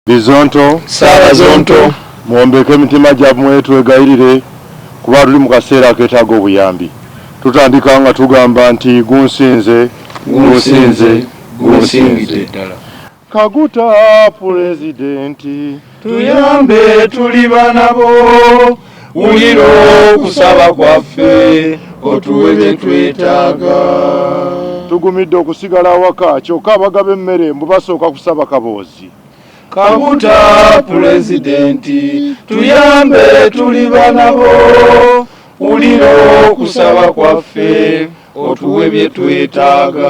Bizonto Sara zonto muombeke emitima gyabwe twegayirire kuba tuli mu kaseera aketaaga obuyambi. Tutandika nga tugamba nti gunsinze gunsingide ddala. Kaguta pulezidenti Tuyambe tuli banabo wulira okusaba kwaffe otuwe bye twetaaga. Tugumidde okusigala awaka kyokka abagaba emmere mbu basooka kusaba kaboozi. Kaguta pulezidenti tuyambe tuli banabo wulira okusaba kwaffe otuwe bye twetaaga.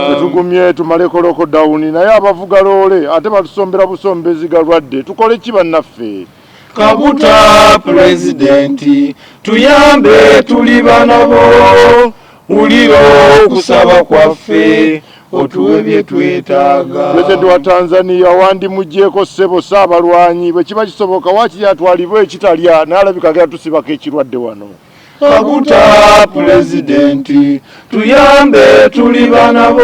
Tetugumye tumaleko lockdown naye abavuga loole ate batusombera busombezi galwadde tukole ki bannaffe? Kaguta pulezidenti tuyambe tuli banabo wulira okusaba kwaffe otuwe bye twetaaga. Pulezidenti wa Tanzania wandimuggyeko ssebo Saabalwanyi bwe kiba kisoboka waakiri atwalibwe ekitalya n'alabika gatusibako ekirwadde wano. Kaguta pulezidenti tuyambe tuli banabo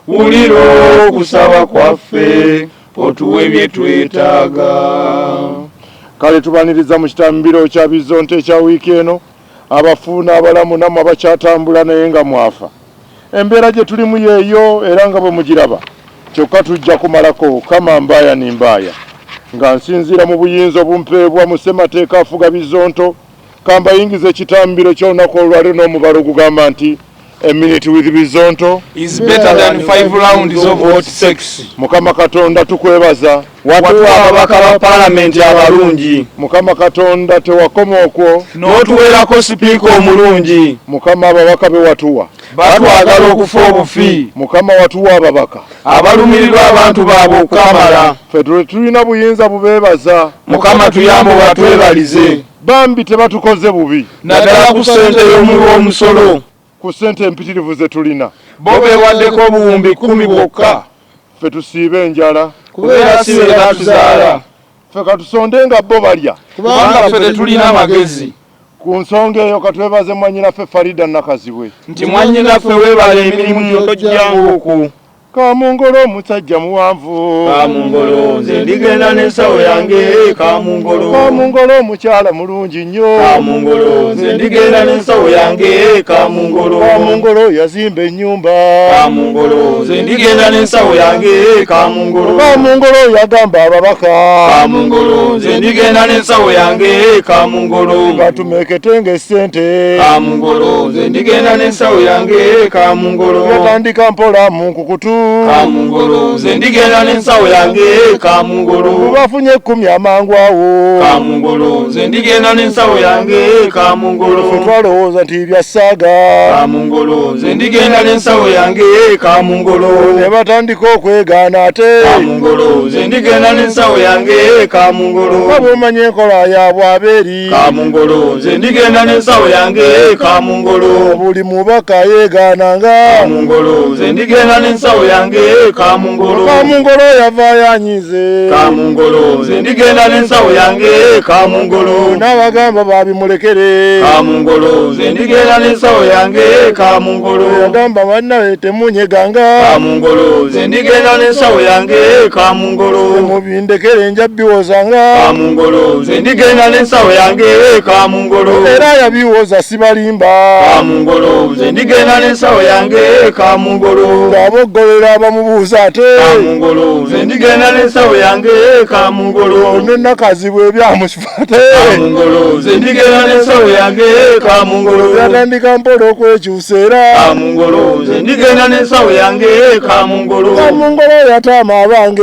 wulira okusaba kwaffe otuwe bye twetaaga. Kale tubaniriza mu kitambiro kya Bizonto ekya wiiki eno abafuuna abalamu namwe abakyatambula naye nga mwafa. Embeera gye tulimu yeeyo era nga bwe mugiraba kyokka tujja kumalako kama mbaaya ni mbaaya nga nsinziira mu buyinza obumpeebwa mu ssemateeka afuga Bizonto kambayingiza ekitambiro ky'olunaku olwaleero n'omubala ogugamba nti a minute with Bizonto is better than 5 rounds of hot sex. Mukama Katonda tukwebaza Watuwa ababaka ba parliament abalungi. Mukama Katonda tewakoma okwo n'otuweerako sipiika omulungi. Mukama ababaka be watuwa batwagala okufa obufi. Mukama watuwa ababaka abalumirirwa abantu baabwe okukamala. ffe tulina buyinza bubeebaza. Mukama tuyambe batwebalize. Bambi tebatukoze bubi naddala ku ssente y'omuli w'omusolo. Ku ssente empitirivu ze tulina Bo beewaddeko obuwumbi 10 bwokka. ffe tusiibe enjala Kubeera si be batuzaala. ffe katusonde nga bo balya Kubanga ffe tetulina amagezi. ku nsonga eyo katwebaze mwannyinaffe Farida Nakazibwe Nti mwannyinaffe weebala emirimu gy'ojjanguku. Kamungolo omusajja muwanvu Kamungolo nze ndigenda n'ensawo yange. Kamungolo Kamungolo omukyala mulungi nnyo Kamungolo nze ndigenda n'ensawo yange. Kamungolo Kamungolo yazimba ennyumba Kamungolo nze ndigenda n'ensawo yange. Kamungolo Kamungolo yagamba ababaka Kamungolo nze ndigenda n'ensawo yange. Kamungolo batumekete ng'essente Kamungolo nze ndigenda n'ensawo yange. Kamungolo yatandika mpola mu nkukutu Kamungolo nze ndigenda n'ensawo yange. Kamungolo bafunye 10 amangu awo Kamungolo nze ndigenda n'ensawo yange. Kamungolo ffe twalowooza nti bya ssaaga Kamungolo nze ndigenda n'ensawo yange. Kamungolo ne batandika okwegaana ate Kamungolo nze ndigenda n'ensawo yange. Kamungolo nga bw'omanya enkola yaabwe abeeri Kamungolo nze ndigenda n'ensawo yange. Kamungolo buli mubaka yeegaananga Kamungolo nze ndigenda n'ensawo yange. Kamungolo Kamungolo yavaayo anyize Kamungolo nze ndigenda n'ensawo yange. Kamungolo n'abagamba babimulekere Kamungolo nze ndigenda n'ensawo yange. Kamungolo yagamba bannawe temunyeganga Kamungolo nze ndigenda n'ensawo yange. Kamungolo mubindekere nja biwozanga Kamungolo nze ndigenda n'ensawo yange. Kamungolo era yabiwoza sibalimba Kamungolo nze ndigenda n'ensawo yange. Kamungolo ng'aboggolera bamubuuza ate Kamungolo nze ndigenda n'ensawo yange. Kamungolo ne Nakazibwe byamukifaate Kamungolo nze ndigenda n'ensawo yange. Kamungolo yatandika mpola okwekyusa era Kamungolo nze ndigenda n'ensawo yange. Kamungolo Kamungolo yataama abange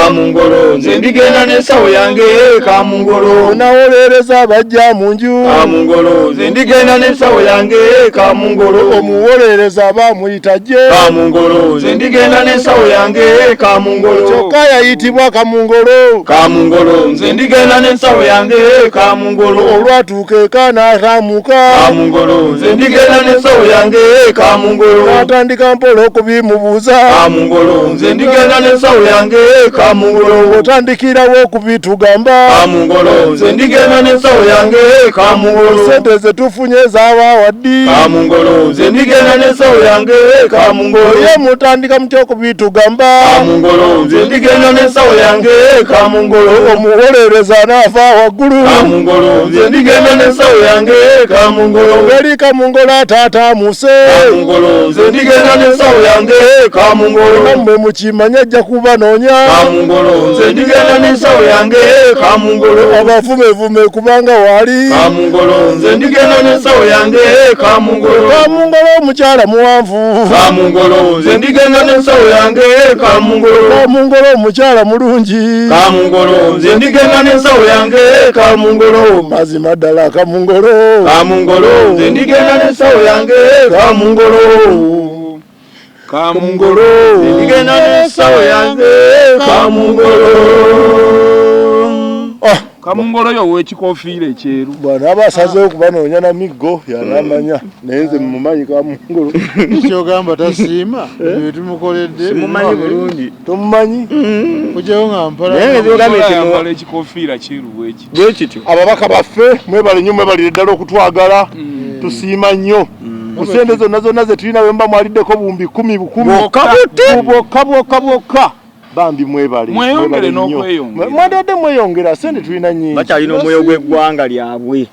Kamungolo nze ndigenda n'ensawo yange. Kamungolo nawolereza abajja mu nju Kamungolo nze ndigenda n'ensawo yange. Kamungolo omuwolereza abamuyita jje Kamungolo nze ndigenda n'ensawo yange. Kamungolo kyokka yayitibwa Kamungolo Kamungolo nze ndigenda n'ensawo yange. Kamungolo olwatuuka eka n'ataamuka Kamungolo nze ndigenda n'ensawo yange. Kamungolo n'atandika mpola okubimubuuza Kamungolo nze ndigenda n'ensawo yange. Kamungolo otandikirawo okubitugamba Kamungolo nze ndigenda n'ensawo yange. Kamungolo sente ze tufunye z'abaawaddi Kamungolo nze ndigenda n'ensawo yange. Kamungolo ye mutandika ntya okubitugamba Kamungolo nze ndigenda n'ensawo yange Kamungolo omuwolereza n'ava waggulu Kamungolo nze ndigenda n'ensawo yange Kamungolo eri Kamungolo ataata muse Kamungolo nze ndigenda n'ensawo yange Kamungolo nammwe mukimanye ajja kubanoonya Kamungolo nze ndigenda n'ensawo yange Kamungolo abavumevume kubanga waali Kamungolo nze ndigenda n'ensawo yange Kamungolo Kamungolo omukyala muwanvu Kamungolo nze ndigenda n'ensawo yange Kamungolo Kamungolo omukyala mulungi Kamungolo nze ndigenda n'ensawo yange Kamungolo mazima ddala Kamungolo Kamungolo nze ndigenda n'ensawo yange Kamungolo Kamungolo nze ndigenda n'ensawo yange Kamungolo Kamungolo yo w'ekikofiira ekyeru bwana aba asazeewo kubanoonya na miggo yanamanya naye nze mumumanyi Kamungolo kyogamba tasiima ebyo tumukoledde simumanyi bulungi tomumanyi kujyayo nga mpala ekikofiira kyeru bwe kityo ababaka baffe mwebale nnyo mwebalire ddala okutwagala tusiima nnyo mu sente zonna ze tulina bwe mba mwaliddeko bumbi 10 bwokka bambi mwebale mweyongere n'okweyongera mwendedde mweyongera sente tulina nnyingi bakyalina omwoyo gw'eggwanga lyabwe